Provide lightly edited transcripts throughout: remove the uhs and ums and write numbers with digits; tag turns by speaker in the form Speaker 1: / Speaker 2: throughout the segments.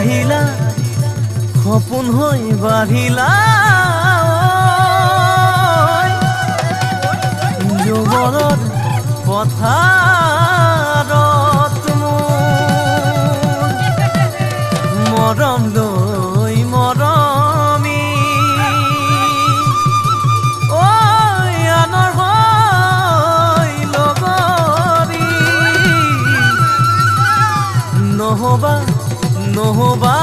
Speaker 1: আহিলা সপোন হৈ বাঢ়িলা যৌৱনৰ পথাৰত মৰম লৈ মৰমি আনৰ হৈ লগৰী নহবা নহবা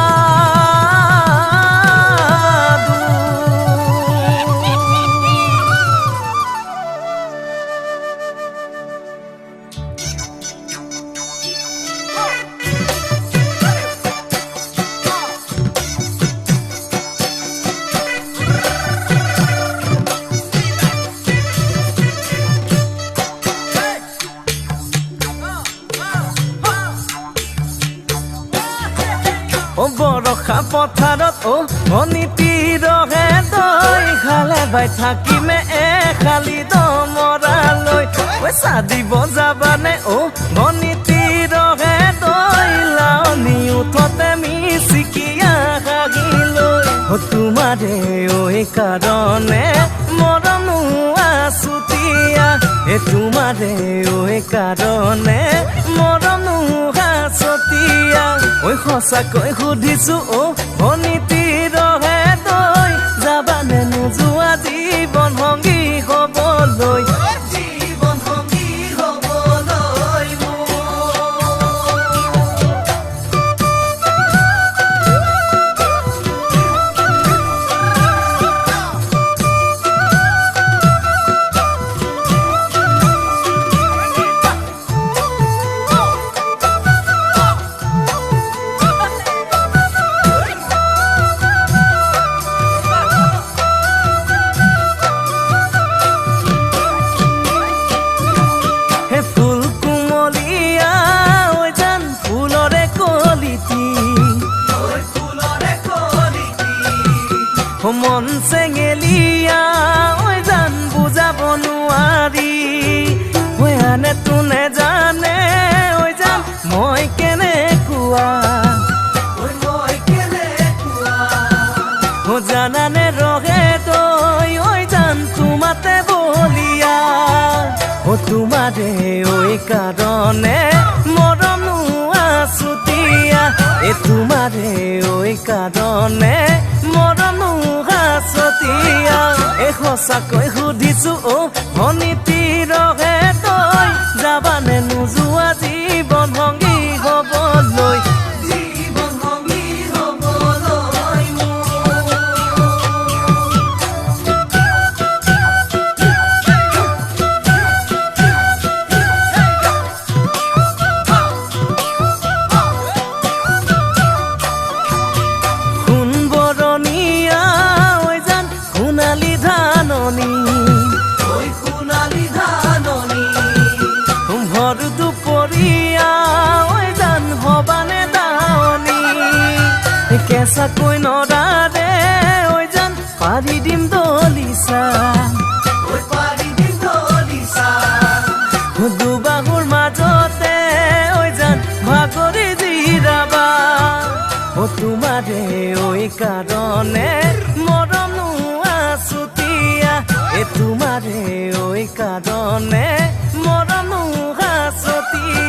Speaker 1: বৰষা পথাৰত অনীতি ৰহে তই খালে বাই থাকিমে খালি দমৰালৈ পইচা দিব যাবানে অনীতি ৰহে তই লাৱনি উঠতে মিচিকিয়া হাগিলৈ তোমাৰে কাৰণে মৰম আছুতীয়া তোমাৰে কাৰণে মৰম আছুতীয়া সঁচাকৈ সুধিছো অনীতি ৰহে তই যাবানে নোযোৱা জীৱন সংগী হ'বলৈ জীৱন সংগী হ'বলৈ মন চেঙেলিয়া জান বুজাব নোৱাৰি আনে তোনে জানে জান মই কেনেকুৱা জানানে ৰহে তই জান তোমাতে বলিয়া তোমাৰে কাৰণে মৰম আছুতীয়া তোমাৰে কাৰণে মৰম আছুতীয়া সঁচাকৈ সুধিছো অনীতি ৰহে তই যাবানে নোযোৱা জীৱন সংগী হ'বলৈ জীৱন সংগী হ'বলৈ ভৰ দুপৰীয়া জান ভবানে দাৱনী কেঁচাকৈ নৰাৰে জান পাৰি দিম দলিচা দুবাহুৰ মাজতে জান ভাগৰি জিৰাবা তোমাৰে কাৰণে মৰম আছুতীয়া তোমাৰে কাৰণে মৰম আছুতীয়া